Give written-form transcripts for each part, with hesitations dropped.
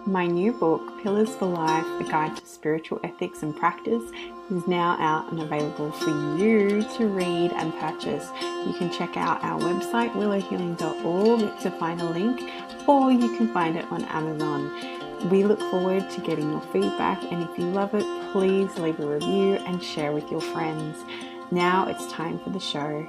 My new book, Pillars for Life, A Guide to Spiritual Ethics and Practice, is now out and available for you to read and purchase. You can check out our website, willowhealing.org, to find a link, or you can find it on Amazon. We look forward to getting your feedback, and if you love it, please leave a review and share with your friends. Now it's time for the show.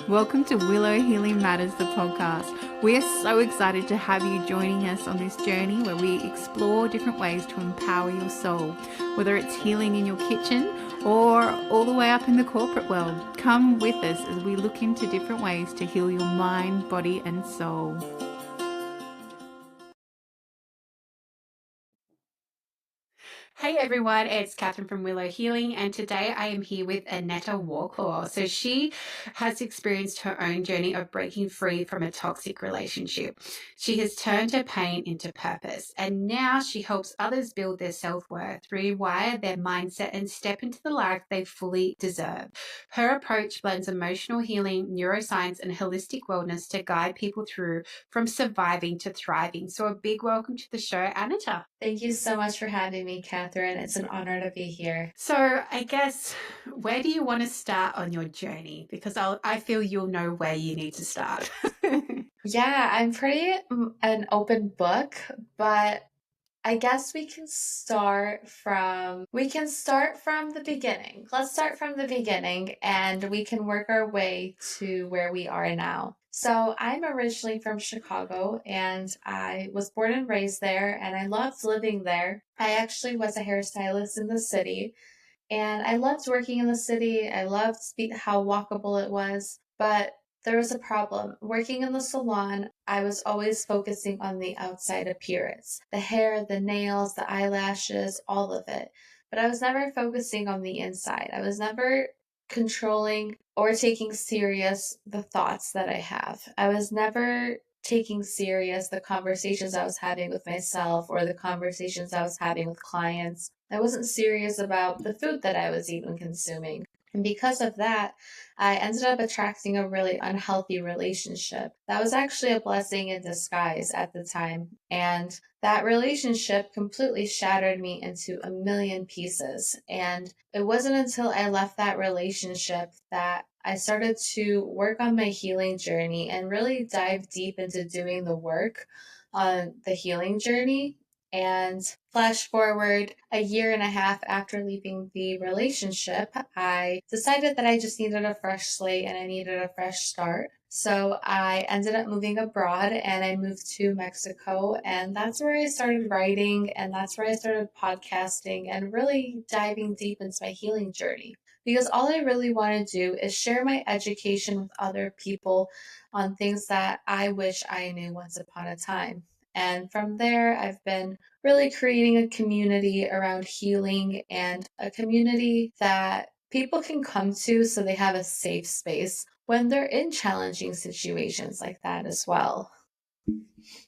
Welcome to Willow Healing Matters, the podcast. We are so excited to have you joining us on this journey where we explore different ways to empower your soul, whether it's healing in your kitchen or all the way up in the corporate world. Come with us as we look into different ways to heal your mind, body, and soul. Hey everyone, it's Catherine from Willow Healing, and today I am here with Aneta Waclaw. So she has experienced her own journey of breaking free from a toxic relationship. She has turned her pain into purpose, and now she helps others build their self-worth, rewire their mindset, and step into the life they fully deserve. Her approach blends emotional healing, neuroscience, and holistic wellness to guide people through from surviving to thriving. So a big welcome to the show, Aneta. Thank you so much for having me, Catherine. It's an honor to be here. So I guess, where do you want to start on your journey? Because I feel you'll know where you need to start. Yeah, I'm pretty an open book, but I guess we can start from the beginning. Let's start from the beginning and we can work our way to where we are now. So I'm originally from Chicago and I was born and raised there and I loved living there. I actually was a hairstylist in the city and I loved working in the city. I loved how walkable it was, but there was a problem. Working in the salon, I was always focusing on the outside appearance, the hair, the nails, the eyelashes, all of it. But I was never focusing on the inside. I was never controlling or taking serious the thoughts that I have. I was never taking serious the conversations I was having with myself or the conversations I was having with clients. I wasn't serious about the food that I was even consuming. And because of that, I ended up attracting a really unhealthy relationship. That was actually a blessing in disguise at the time. And that relationship completely shattered me into a million pieces. And it wasn't until I left that relationship that I started to work on my healing journey and really dive deep into doing the work on the healing journey. And flash forward a year and a half after leaving the relationship, I decided that I just needed a fresh slate and I needed a fresh start. So I ended up moving abroad and I moved to Mexico. And that's where I started writing and that's where I started podcasting and really diving deep into my healing journey. Because all I really want to do is share my education with other people on things that I wish I knew once upon a time. And from there, I've been really creating a community around healing and a community that people can come to so they have a safe space when they're in challenging situations like that as well.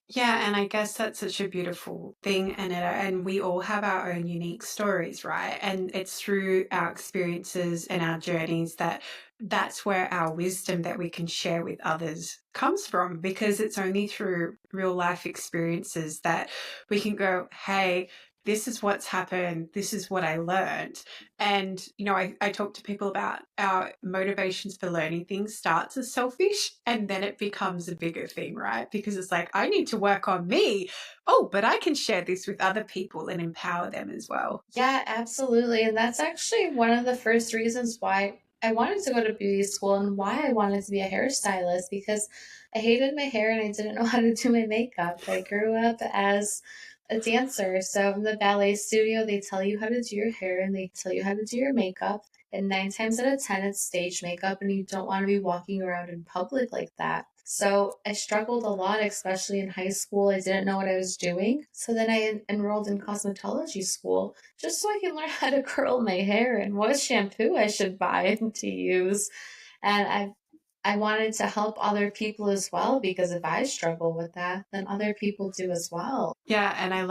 Yeah, and I guess that's such a beautiful thing, Aneta, and we all have our own unique stories, right? And it's through our experiences and our journeys that's where our wisdom that we can share with others comes from, because it's only through real life experiences that we can go, hey, this is what's happened. This is what I learned. And, I talk to people about our motivations for learning things starts as selfish and then it becomes a bigger thing, right? Because it's like, I need to work on me. Oh, but I can share this with other people and empower them as well. Yeah, absolutely. And that's actually one of the first reasons why I wanted to go to beauty school and why I wanted to be a hairstylist because I hated my hair and I didn't know how to do my makeup. I grew up as a dancer. So in the ballet studio, they tell you how to do your hair and they tell you how to do your makeup. And 9 times out of 10, it's stage makeup, and you don't want to be walking around in public like that. So I struggled a lot, especially in high school. I didn't know what I was doing. So then I enrolled in cosmetology school just so I can learn how to curl my hair and what shampoo I should buy to use. And I wanted to help other people as well because if I struggle with that, then other people do as well. Yeah, and I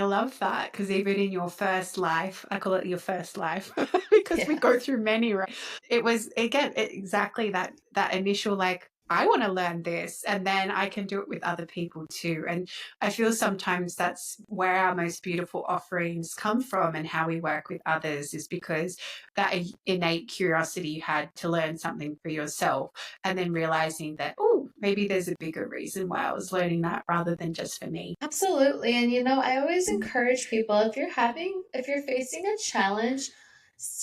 love that, because even in your first life, I call it your first life because we Yeah. go through many, right? It was again exactly that initial, like, I want to learn this, and then I can do it with other people too. And I feel sometimes that's where our most beautiful offerings come from, and how we work with others is because that innate curiosity you had to learn something for yourself, and then realizing that, oh, maybe there's a bigger reason why I was learning that rather than just for me. Absolutely. And I always encourage people, if you're facing a challenge,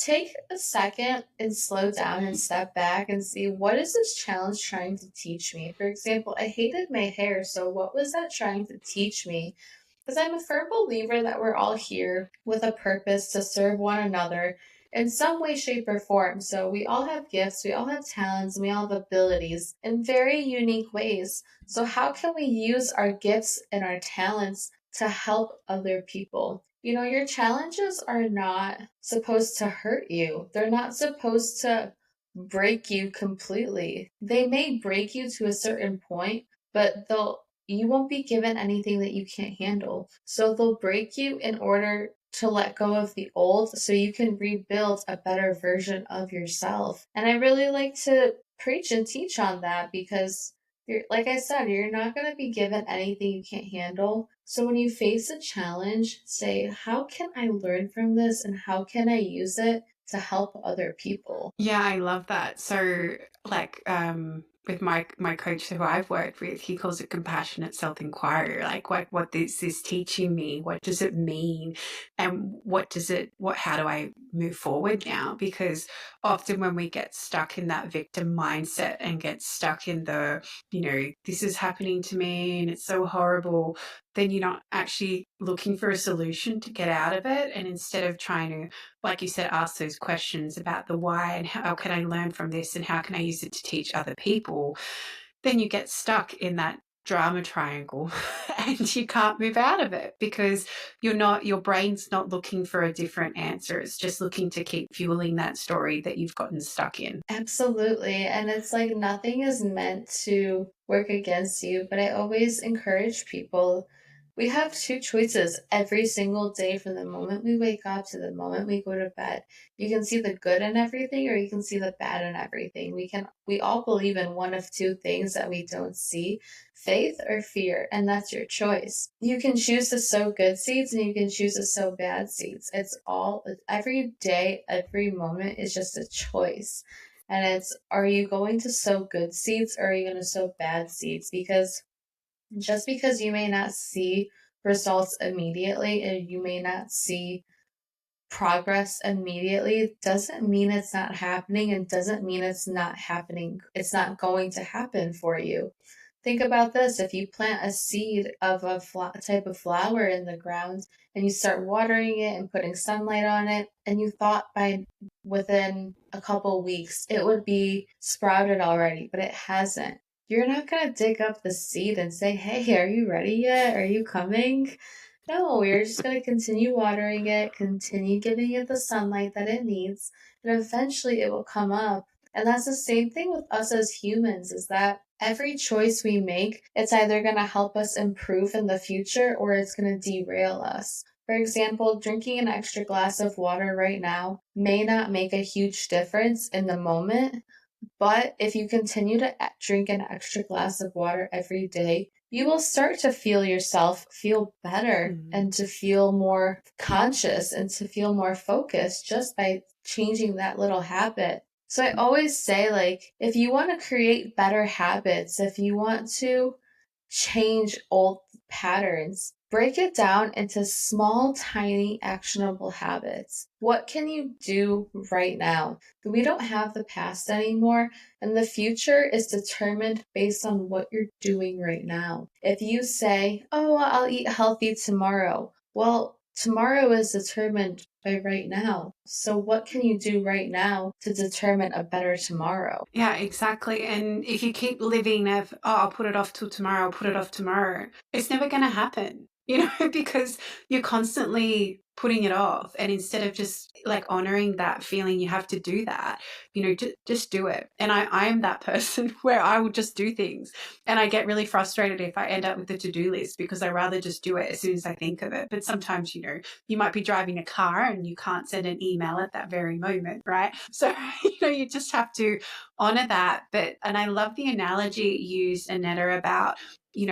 take a second and slow down and step back and see, what is this challenge trying to teach me? For example, I hated my hair, so what was that trying to teach me? Because I'm a firm believer that we're all here with a purpose to serve one another in some way, shape, or form. So we all have gifts, we all have talents, and we all have abilities in very unique ways. So, how can we use our gifts and our talents to help other people? Your challenges are not supposed to hurt you, they're not supposed to break you completely. They may break you to a certain point, but you won't be given anything that you can't handle. So they'll break you in order to let go of the old so you can rebuild a better version of yourself. And I really like to preach and teach on that because like I said, you're not going to be given anything you can't handle. So when you face a challenge, say, how can I learn from this and how can I use it to help other people? Yeah, I love that. So, like, with my coach who I've worked with, he calls it compassionate self-inquiry. Like, what is this teaching me? What does it mean? And how do I move forward now? Because often when we get stuck in that victim mindset and get stuck in this is happening to me and it's so horrible, then you're not actually looking for a solution to get out of it. And instead of trying to, like you said, ask those questions about the why and how can I learn from this and how can I use it to teach other people, then you get stuck in that drama triangle and you can't move out of it because your brain's not looking for a different answer. It's just looking to keep fueling that story that you've gotten stuck in. Absolutely. And it's like nothing is meant to work against you, but I always encourage people. We have two choices every single day from the moment we wake up to the moment we go to bed. You can see the good in everything or you can see the bad in everything. We all believe in one of two things that we don't see, faith or fear, and that's your choice. You can choose to sow good seeds and you can choose to sow bad seeds. Every day, every moment is just a choice. And are you going to sow good seeds or are you going to sow bad seeds? Because just because you may not see results immediately and you may not see progress immediately doesn't mean it's not happening and doesn't mean it's not going to happen for you. Think about this. If you plant a seed of type of flower in the ground and you start watering it and putting sunlight on it, and you thought by within a couple weeks it would be sprouted already, but it hasn't. You're not going to dig up the seed and say, hey, are you ready yet? Are you coming? No, we're just going to continue watering it, continue giving it the sunlight that it needs, and eventually it will come up. And that's the same thing with us as humans, is that every choice we make, it's either going to help us improve in the future or it's going to derail us. For example, drinking an extra glass of water right now may not make a huge difference in the moment, but if you continue to drink an extra glass of water every day, you will start to feel yourself feel better Mm. and to feel more conscious and to feel more focused just by changing that little habit. So I always say, like, if you want to create better habits, if you want to change old patterns, break it down into small, tiny, actionable habits. What can you do right now? We don't have the past anymore, and the future is determined based on what you're doing right now. If you say, oh, well, I'll eat healthy tomorrow, well, tomorrow is determined by right now. So, what can you do right now to determine a better tomorrow? Yeah, exactly. And if you keep living of, oh, I'll put it off till tomorrow, I'll put it off tomorrow, it's never going to happen, because you're constantly putting it off. And instead of just like honoring that feeling, you have to do that, just do it. And I am that person where I will just do things. And I get really frustrated if I end up with a to-do list because I rather just do it as soon as I think of it. But sometimes, you might be driving a car and you can't send an email at that very moment, right? So, you just have to honor that. And I love the analogy you used, Aneta, about you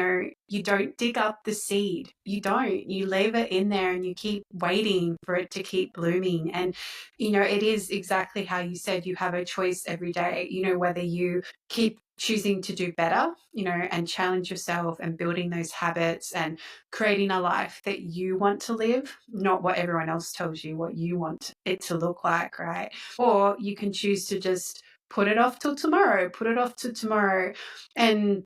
don't dig up the seed. You don't. You leave it in there and you keep waiting for it to keep blooming. And, it is exactly how you said you have a choice every day, whether you keep choosing to do better, and challenge yourself and building those habits and creating a life that you want to live, not what everyone else tells you what you want it to look like, right? Or you can choose to just put it off till tomorrow, put it off till tomorrow. And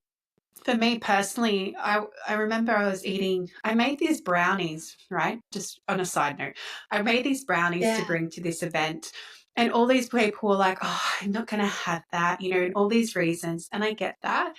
for me personally, I remember I made these brownies, right? Just on a side note, I made these brownies to Yeah. bring to this event. And all these people were like, oh, I'm not going to have that, and all these reasons. And I get that.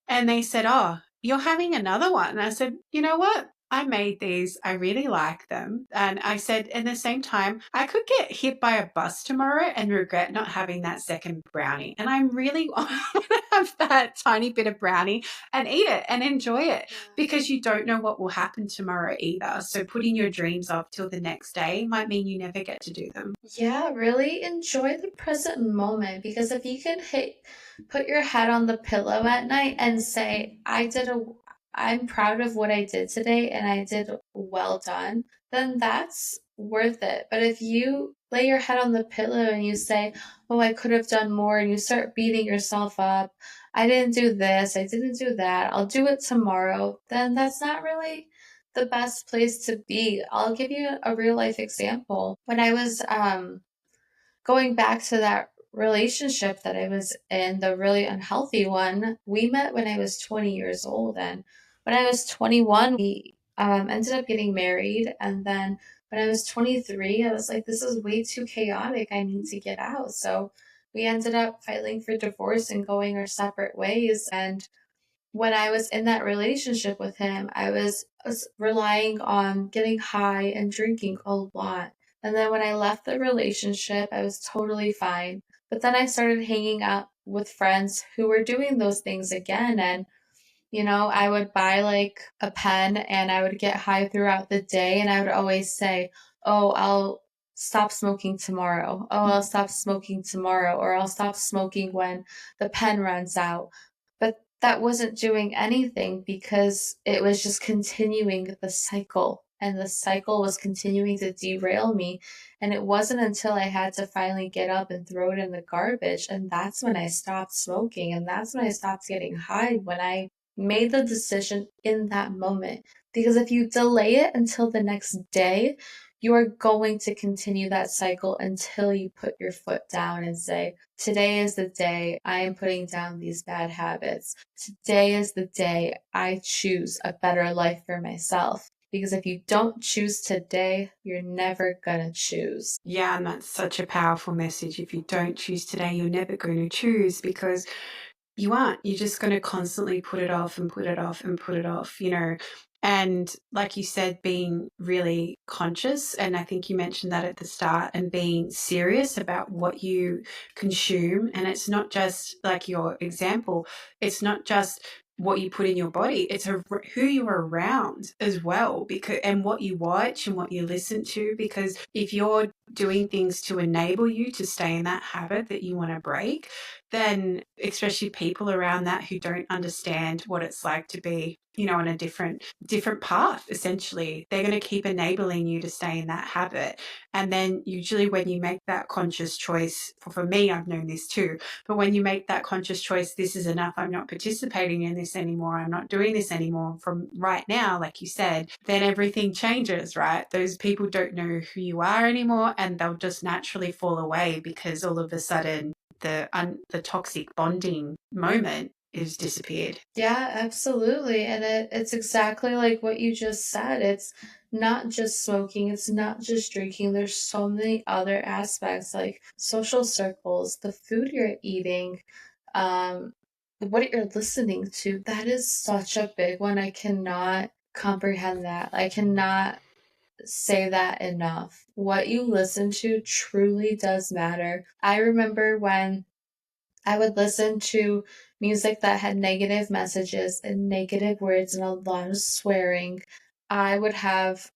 And they said, oh, you're having another one. And I said, you know what? I made these. I really like them. And I said, at the same time, I could get hit by a bus tomorrow and regret not having that second brownie. And I'm really want to have that tiny bit of brownie and eat it and enjoy it Yeah. because you don't know what will happen tomorrow either. So putting your dreams off till the next day might mean you never get to do them. Yeah, really enjoy the present moment because if you can put your head on the pillow at night and say, I'm proud of what I did today and I did well done, then that's worth it. But if you lay your head on the pillow and you say, oh, I could have done more, and you start beating yourself up, I didn't do this, I didn't do that, I'll do it tomorrow, then that's not really the best place to be. I'll give you a real life example. When I was going back to that relationship that I was in, the really unhealthy one, we met when I was 20 years old. And when I was 21, we ended up getting married. And then when I was 23, I was like, this is way too chaotic. I need to get out. So we ended up filing for divorce and going our separate ways. And when I was in that relationship with him, I was relying on getting high and drinking a lot. And then when I left the relationship, I was totally fine. But then I started hanging out with friends who were doing those things again. And I would buy like a pen and I would get high throughout the day. And I would always say, oh, I'll stop smoking tomorrow. Oh, I'll stop smoking tomorrow. Or I'll stop smoking when the pen runs out. But that wasn't doing anything because it was just continuing the cycle. And the cycle was continuing to derail me. And it wasn't until I had to finally get up and throw it in the garbage. And that's when I stopped smoking. And that's when I stopped getting high, when I made the decision in that moment. Because if you delay it until the next day, you are going to continue that cycle until you put your foot down and say, today is the day I am putting down these bad habits. Today is the day I choose a better life for myself. Because if you don't choose today, you're never gonna choose. Yeah, and that's such a powerful message. If you don't choose today, you're never going to choose because you aren't. You're just going to constantly put it off and put it off and put it off. And like you said, being really conscious, and I think you mentioned that at the start, and being serious about what you consume. And it's not just like your example, it's not just what you put in your body, it's who you're around as well, because and what you watch and what you listen to, because if you're doing things to enable you to stay in that habit that you want to break, then especially people around that who don't understand what it's like to be, on a different path, essentially, they're going to keep enabling you to stay in that habit. And then usually when you make that conscious choice, for me, I've known this too, but when you make that conscious choice, this is enough, I'm not participating in this anymore, I'm not doing this anymore from right now, like you said, then everything changes, right? Those people don't know who you are anymore, and they'll just naturally fall away because all of a sudden the toxic bonding moment is disappeared. Yeah, absolutely. And it's exactly like what you just said. It's not just smoking, it's not just drinking. There's so many other aspects like social circles, the food you're eating, um, what you're listening to. That is such a big one. I cannot comprehend that. I cannot. say that enough. What you listen to truly does matter. I remember when I would listen to music that had negative messages and negative words and a lot of swearing. I would have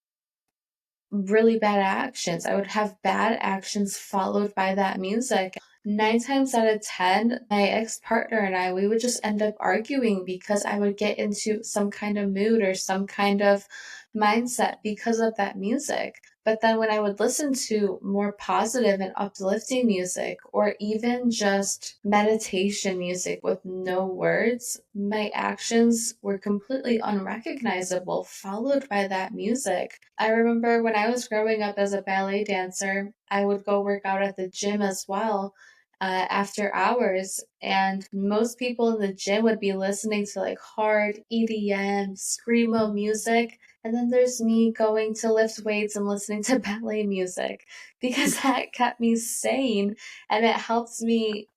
really bad actions. I would have bad actions followed by that music. 9 times out of 10, my ex partner and I, we would just end up arguing because I would get into some kind of mood or some kind of mindset because of that music. But then when I would listen to more positive and uplifting music, or even just meditation music with no words, my actions were completely unrecognizable, followed by that music. I remember when I was growing up as a ballet dancer, I would go work out at the gym as well after hours, and most people in the gym would be listening to like hard EDM, screamo music. And then there's me going to lift weights and listening to ballet music because that kept me sane and it helps me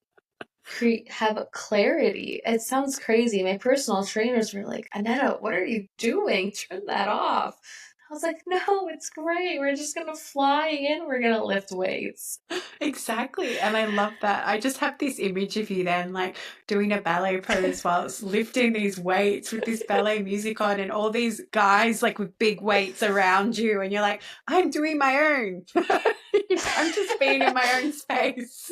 have a clarity. It sounds crazy. My personal trainers were like, Aneta, what are you doing? Turn that off. I was like, no, it's great. We're just gonna fly in. We're gonna lift weights. Exactly. And I love that. I just have this image of you then, like doing a ballet pose while it's lifting these weights with this ballet music on and all these guys like with big weights around you. And you're like, I'm doing my own. I'm just being in my own space.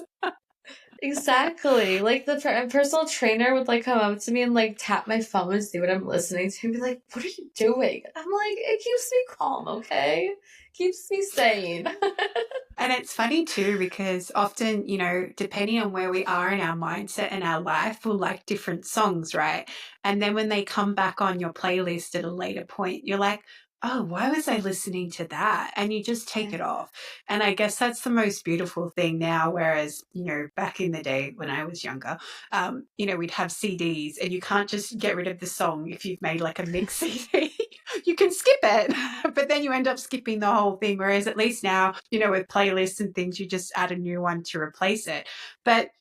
Exactly. Like the personal trainer would like come up to me and like tap my phone and see what I'm listening to and be like, "What are you doing?" I'm like, "It keeps me calm, okay? Keeps me sane." And it's funny too, because often, depending on where we are in our mindset and our life, we'll like different songs, right? And then when they come back on your playlist at a later point, you're like, oh, why was I listening to that? And you just take it off. And I guess that's the most beautiful thing now. Whereas, back in the day when I was younger, we'd have CDs and you can't just get rid of the song if you've made like a mix CD. You can skip it, but then you end up skipping the whole thing. Whereas at least now, with playlists and things, you just add a new one to replace it. But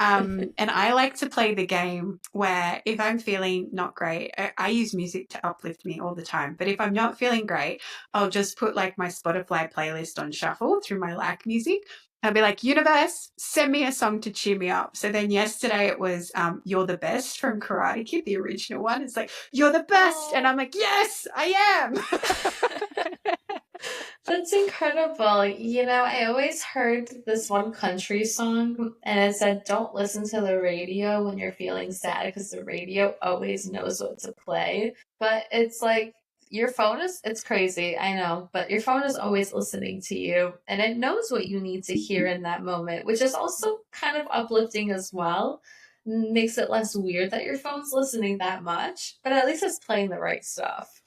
and I like to play the game where if I'm feeling not great, I use music to uplift me all the time. But if I'm not feeling great, I'll just put like my Spotify playlist on shuffle through my like music. I'll be like, universe, send me a song to cheer me up. So then yesterday it was You're the Best from Karate Kid, the original one. It's like, you're the best. And Oh. I'm like, yes, I am. That's incredible. I always heard this one country song and it said, don't listen to the radio when you're feeling sad because the radio always knows what to play. But it's like your phone it's crazy, I know, but your phone is always listening to you and it knows what you need to hear in that moment, which is also kind of uplifting as well. Makes it less weird that your phone's listening that much, but at least it's playing the right stuff.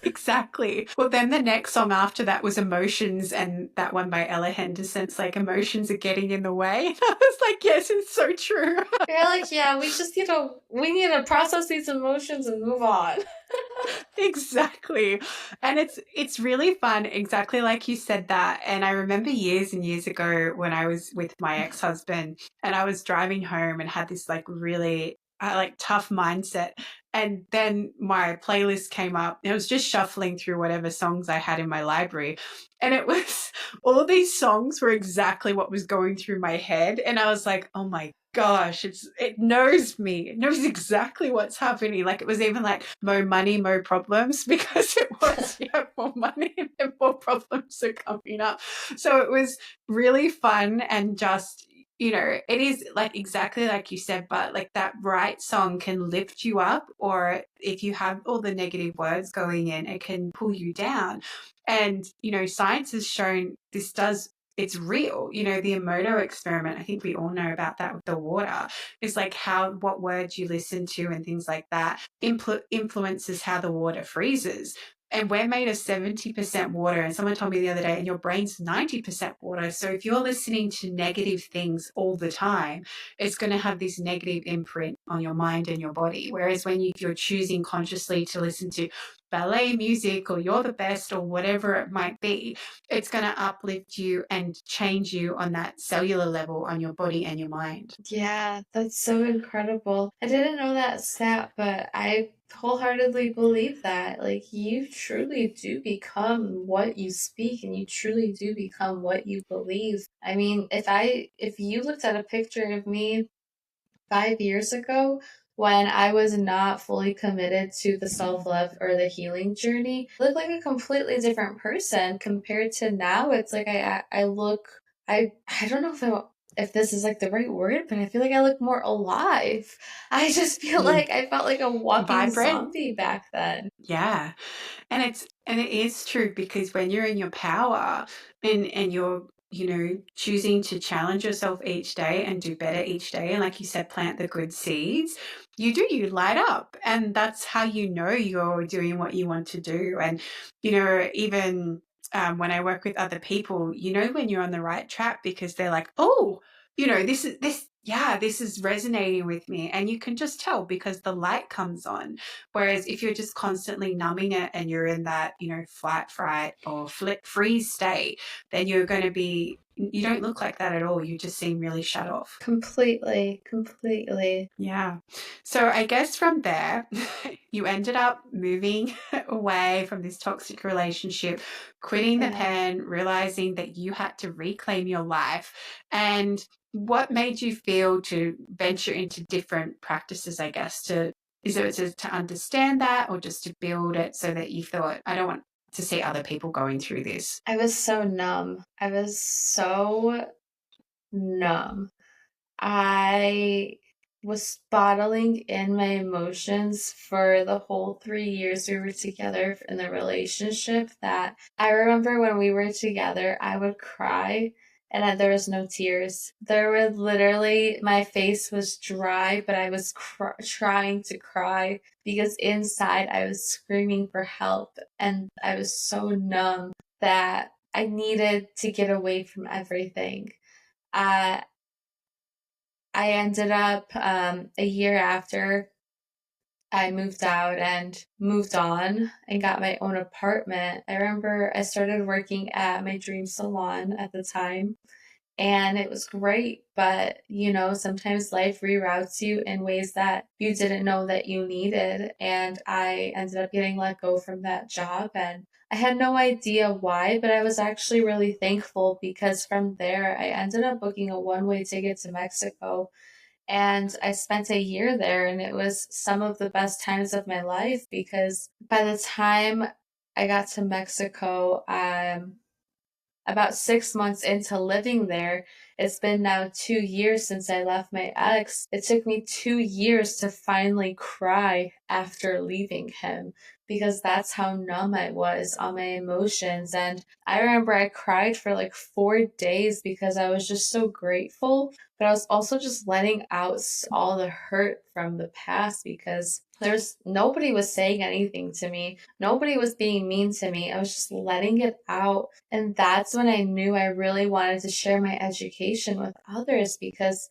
Exactly. Well, then the next song after that was Emotions, and that one by Ella Henderson. It's like emotions are getting in the way. And I was like, yes, it's so true. You're like, yeah, we need to process these emotions and move on. Exactly. And it's really fun, exactly like you said that. And I remember years and years ago when I was with my ex-husband and I was driving home and had this like really like tough mindset. And then my playlist came up and it was just shuffling through whatever songs I had in my library. And it was all these songs were exactly what was going through my head. And I was like, oh my gosh, it knows me. It knows exactly what's happening. Like it was even like more money, more problems because it was you have more money and then more problems are coming up. So it was really fun and just it is like exactly like you said, but like that right song can lift you up, or if you have all the negative words going in, it can pull you down. And, science has shown this does it's real. The Emoto experiment, I think we all know about that with the water, is like what words you listen to and things like that influences how the water freezes. And we're made of 70% water. And someone told me the other day, and your brain's 90% water. So if you're listening to negative things all the time, it's going to have this negative imprint on your mind and your body. Whereas if you're choosing consciously to listen to ballet music or you're the best or whatever it might be, it's going to uplift you and change you on that cellular level on your body and your mind. Yeah, that's so incredible. I didn't know that stat, but I wholeheartedly believe that. Like, you truly do become what you speak, and you truly do become what you believe. I mean, if you looked at a picture of me 5 years ago, when I was not fully committed to the self love or the healing journey, I look like a completely different person compared to now. It's like I look, I don't know if this is like the right word, but I feel like I look more alive. I just feel Mm. like I felt like a walking Vibrant. zombie back then. Yeah. And it is true because when you're in your power and you're, choosing to challenge yourself each day and do better each day, and like you said, plant the good seeds, you light up. And that's how you know you're doing what you want to do. And, even when I work with other people, when you're on the right track because they're like, oh, this is resonating with me. And you can just tell because the light comes on. Whereas if you're just constantly numbing it and you're in that, flight, fright, or freeze state, then you don't look like that at all. You just seem really shut off. Completely, completely. Yeah. So I guess from there, you ended up moving away from this toxic relationship, quitting the Yeah. pen, realizing that you had to reclaim your life. And what made you feel to venture into different practices, I guess, is it to understand that or just to build it so that you thought, I don't want to see other people going through this? I was so numb. I was so numb. I was bottling in my emotions for the whole 3 years we were together in the relationship. That I remember when we were together, I would cry and there was no tears. There would literally, my face was dry, but I was trying to cry because inside I was screaming for help and I was so numb that I needed to get away from everything. Uh, I ended up a year after I moved out and moved on and got my own apartment. I remember I started working at my dream salon at the time, and it was great. But, sometimes life reroutes you in ways that you didn't know that you needed. And I ended up getting let go from that job. And I had no idea why, but I was actually really thankful because from there, I ended up booking a one-way ticket to Mexico, and I spent a year there, and it was some of the best times of my life because by the time I got to Mexico, about 6 months into living there, it's been now 2 years since I left my ex. It took me 2 years to finally cry after leaving him because that's how numb I was on my emotions. And I remember I cried for like 4 days because I was just so grateful, but I was also just letting out all the hurt from the past because there's nobody was saying anything to me. Nobody was being mean to me. I was just letting it out, and that's when I knew I really wanted to share my education with others because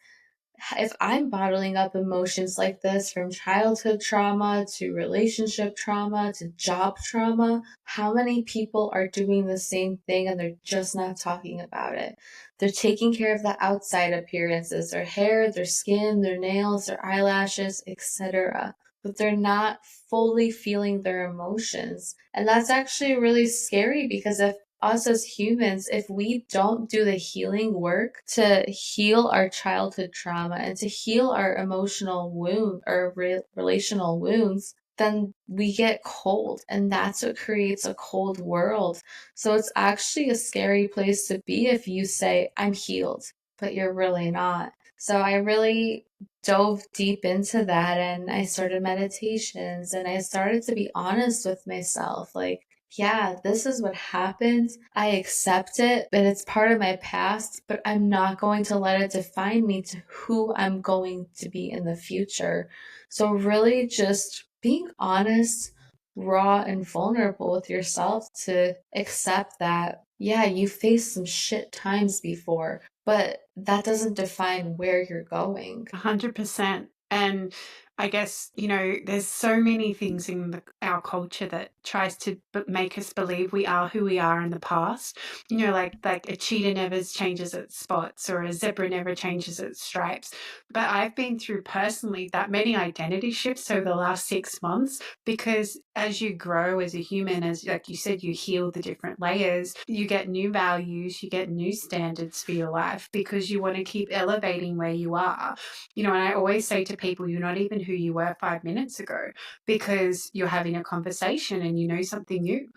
if I'm bottling up emotions like this from childhood trauma to relationship trauma to job trauma, how many people are doing the same thing and they're just not talking about it? They're taking care of the outside appearances, their hair, their skin, their nails, their eyelashes, etc. But they're not fully feeling their emotions. And that's actually really scary because if us as humans, if we don't do the healing work to heal our childhood trauma and to heal our emotional wound or relational wounds, then we get cold, and that's what creates a cold world. So it's actually a scary place to be if you say, I'm healed, but you're really not. So I really dove deep into that, and I started meditations and I started to be honest with myself. Like, yeah, this is what happened. I accept it, and it's part of my past, but I'm not going to let it define me to who I'm going to be in the future. So, really, just being honest, raw, and vulnerable with yourself to accept that, yeah, you faced some shit times before, but that doesn't define where you're going. 100%. And I guess, there's so many things in our culture that tries to make us believe we are who we are in the past. Like a cheetah never changes its spots or a zebra never changes its stripes. But I've been through personally that many identity shifts over the last 6 months because as you grow as a human, as like you said, you heal the different layers, you get new values, you get new standards for your life because you want to keep elevating where you are. And I always say to people, you're not even who you were 5 minutes ago because you're having a conversation and you know something new.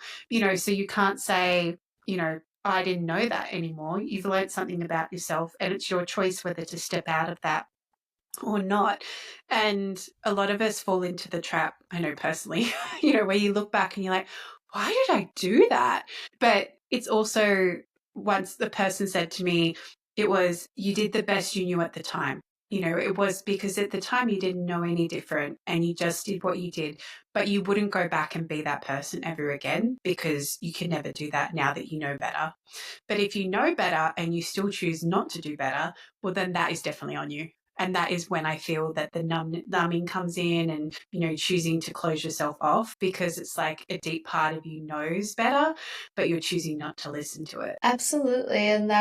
So you can't say, I didn't know that anymore. You've learned something about yourself, and it's your choice whether to step out of that or not. And a lot of us fall into the trap, I know personally, where you look back and you're like, why did I do that? But it's also, once the person said to me, it was, you did the best you knew at the time. It was because at the time you didn't know any different and you just did what you did, but you wouldn't go back and be that person ever again because you can never do that now that you know better. But if you know better and you still choose not to do better, well, then that is definitely on you. And that is when I feel that the numbing comes in and, choosing to close yourself off because it's like a deep part of you knows better, but you're choosing not to listen to it. Absolutely. And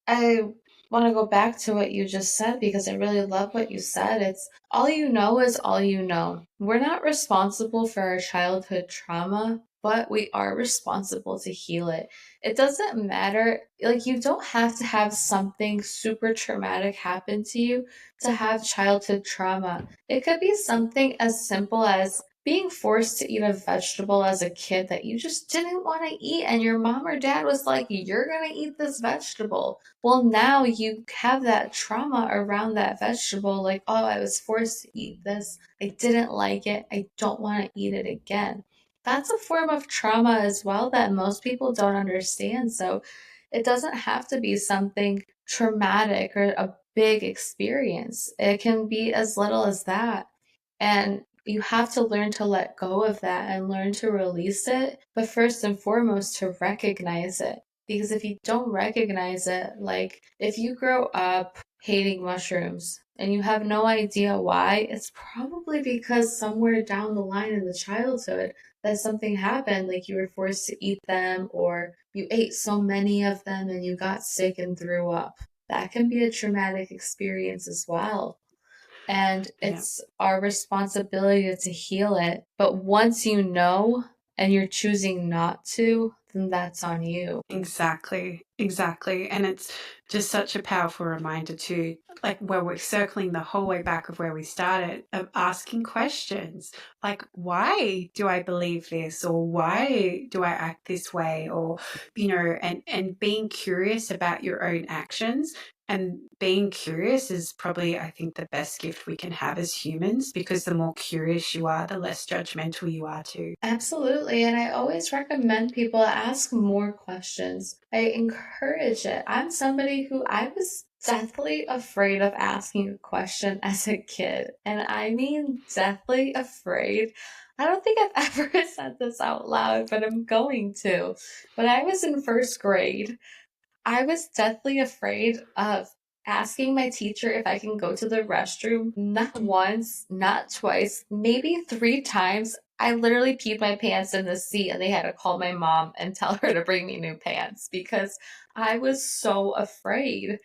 I want to go back to what you just said because I really love what you said. It's all you know is all you know. We're not responsible for our childhood trauma, but we are responsible to heal it. It doesn't matter, like, you don't have to have something super traumatic happen to you to have childhood trauma. It could be something as simple as being forced to eat a vegetable as a kid that you just didn't want to eat, and your mom or dad was like, "You're going to eat this vegetable." Well, now you have that trauma around that vegetable, like, "Oh, I was forced to eat this. I didn't like it. I don't want to eat it again." That's a form of trauma as well that most people don't understand. So it doesn't have to be something traumatic or a big experience. It can be as little as that. And you have to learn to let go of that and learn to release it, but first and foremost, to recognize it. Because if you don't recognize it, like if you grow up hating mushrooms and you have no idea why, it's probably because somewhere down the line in the childhood that something happened, like you were forced to eat them or you ate so many of them and you got sick and threw up. That can be a traumatic experience as well. And Yeah. it's our responsibility to heal it. But once you know and you're choosing not to, then that's on you. Exactly, exactly. And it's just such a powerful reminder too, like where we're circling the whole way back of where we started, of asking questions like, why do I believe this? Or why do I act this way? Or, and being curious about your own actions. And being curious is probably, I think, the best gift we can have as humans because the more curious you are, the less judgmental you are too. Absolutely. And I always recommend people ask more questions. I encourage it. I'm somebody who I was deathly afraid of asking a question as a kid. And I mean, deathly afraid. I don't think I've ever said this out loud, but I'm going to. When I was in first grade, I was deathly afraid of asking my teacher if I can go to the restroom. Not once, not twice, maybe three times. I literally peed my pants in the seat and they had to call my mom and tell her to bring me new pants because I was so afraid.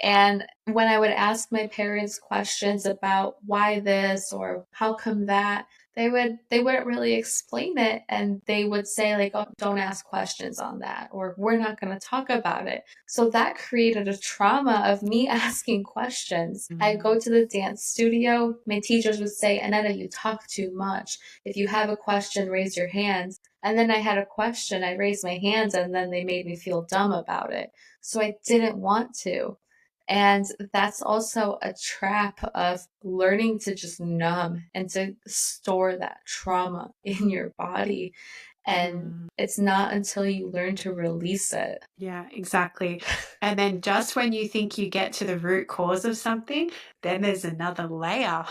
And when I would ask my parents questions about why this or how come that, they wouldn't really explain it and they would say like, "Oh, don't ask questions on that," or "We're not going to talk about it." So that created a trauma of me asking questions. I go to the dance studio, my teachers would say, "Aneta, you talk too much. If you have a question, raise your hands." And then I had a question, I raised my hands, and then they made me feel dumb about it. So I didn't want to. And that's also a trap of learning to just numb and to store that trauma in your body. And Mm. it's not until you learn to release it. Yeah, exactly. And then just when you think you get to the root cause of something, then there's another layer.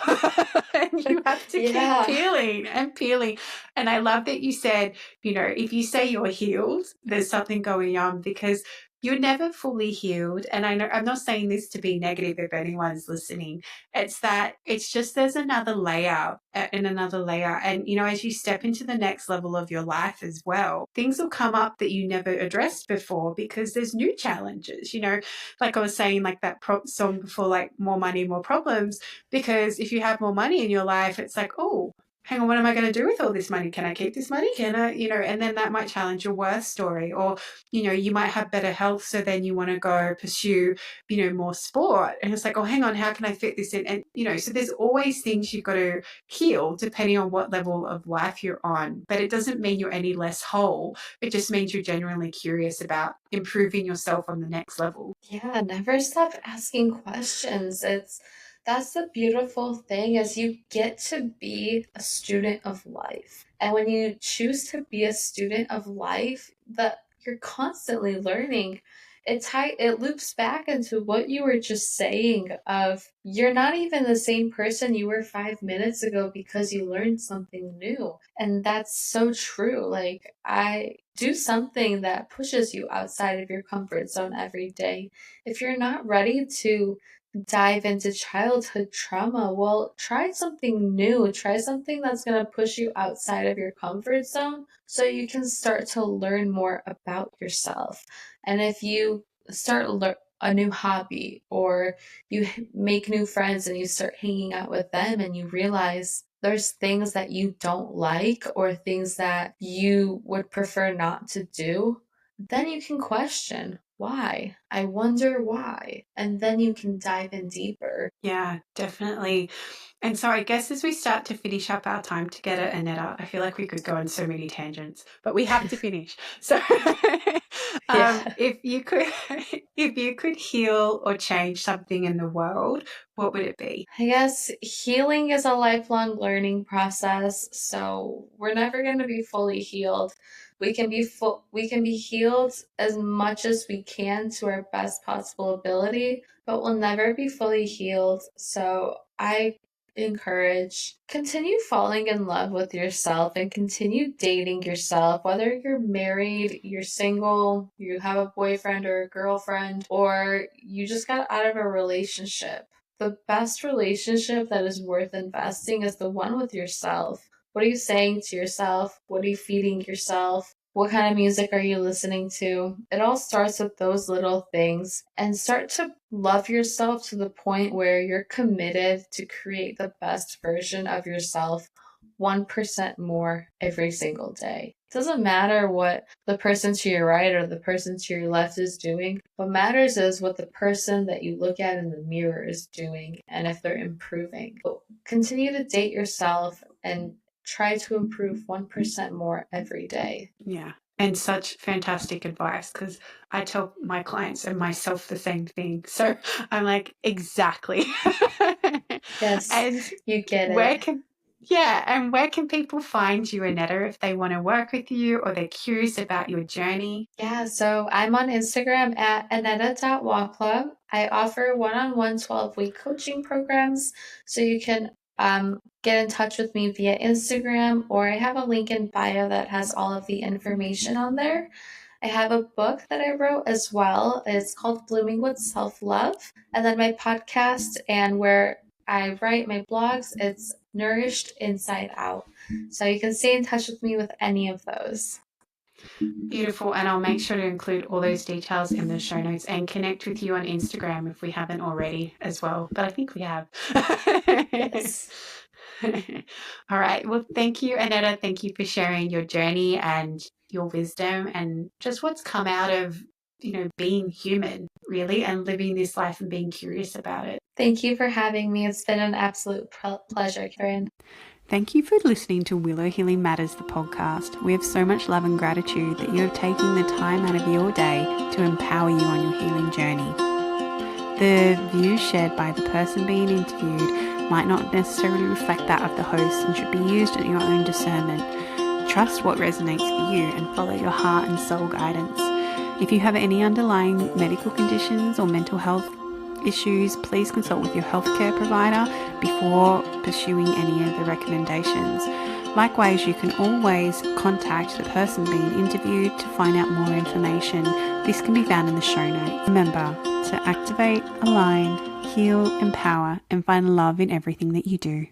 And you have to keep Yeah. peeling and peeling. And I love that you said, if you say you're healed, there's something going on because, you're never fully healed. And I know I'm not saying this to be negative if anyone's listening. It's that it's just there's another layer and another layer. And, as you step into the next level of your life as well, things will come up that you never addressed before because there's new challenges, like I was saying, like that song before, like more money, more problems. Because if you have more money in your life, it's like, oh, hang on, what am I going to do with all this money? Can I keep this money? Can I, and then that might challenge your worth story. Or, you might have better health. So then you want to go pursue, more sport. And it's like, oh, hang on, how can I fit this in? And, so there's always things you've got to heal depending on what level of life you're on. But it doesn't mean you're any less whole. It just means you're genuinely curious about improving yourself on the next level. Yeah, never stop asking questions. That's the beautiful thing is you get to be a student of life. And when you choose to be a student of life, that you're constantly learning. It loops back into what you were just saying of you're not even the same person you were 5 minutes ago because you learned something new. And that's so true. Like I do something that pushes you outside of your comfort zone every day. If you're not ready to dive into childhood trauma, well, try something new. Try something that's going to push you outside of your comfort zone so you can start to learn more about yourself. And if you start a new hobby or you make new friends and you start hanging out with them and you realize there's things that you don't like or things that you would prefer not to do, then you can question why. I wonder why. And then you can dive in deeper. Yeah, definitely. And so I guess as we start to finish up our time together, Aneta, I feel like we could go on so many tangents, but we have to finish. So Yeah. if you could if you could heal or change something in the world, what would it be? I guess healing is a lifelong learning process, so we're never going to be fully healed. We can be healed as much as we can to our best possible ability, but we'll never be fully healed. So I encourage continue falling in love with yourself and continue dating yourself, whether you're married, you're single, you have a boyfriend or a girlfriend, or you just got out of a relationship. The best relationship that is worth investing is the one with yourself. What are you saying to yourself? What are you feeding yourself? What kind of music are you listening to? It all starts with those little things and start to love yourself to the point where you're committed to create the best version of yourself 1% more every single day. It doesn't matter what the person to your right or the person to your left is doing. What matters is what the person that you look at in the mirror is doing and if they're improving. So continue to date yourself and try to improve 1% more every day. Yeah. And such fantastic advice because I tell my clients and myself the same thing. So I'm like, exactly. Yes, And you get where it. can, yeah, and where can people find you, Aneta, if they want to work with you or they're curious about your journey? Yeah, so I'm on Instagram at Aneta.Waclaw. I offer one-on-one 12-week coaching programs, so you can get in touch with me via Instagram, or I have a link in bio that has all of the information on there. I have a book that I wrote as well. It's called Blooming with Self-Love. And then my podcast and where I write my blogs, it's Nourished Inside Out. So you can stay in touch with me with any of those. Beautiful. And I'll make sure to include all those details in the show notes and connect with you on Instagram if we haven't already as well. But I think we have. Yes. All right. Well, thank you, Aneta. Thank you for sharing your journey and your wisdom and just what's come out of, being human, really, and living this life and being curious about it. Thank you for having me. It's been an absolute pleasure, Karen. Thank you for listening to Willow Healing Matters, the podcast. We have so much love and gratitude that you have taken the time out of your day to empower you on your healing journey. The views shared by the person being interviewed might not necessarily reflect that of the host and should be used at your own discernment. Trust what resonates for you and follow your heart and soul guidance. If you have any underlying medical conditions or mental health issues, please consult with your healthcare provider before pursuing any of the recommendations. Likewise, you can always contact the person being interviewed to find out more information. This can be found in the show notes. Remember to activate, align, heal, empower, and find love in everything that you do.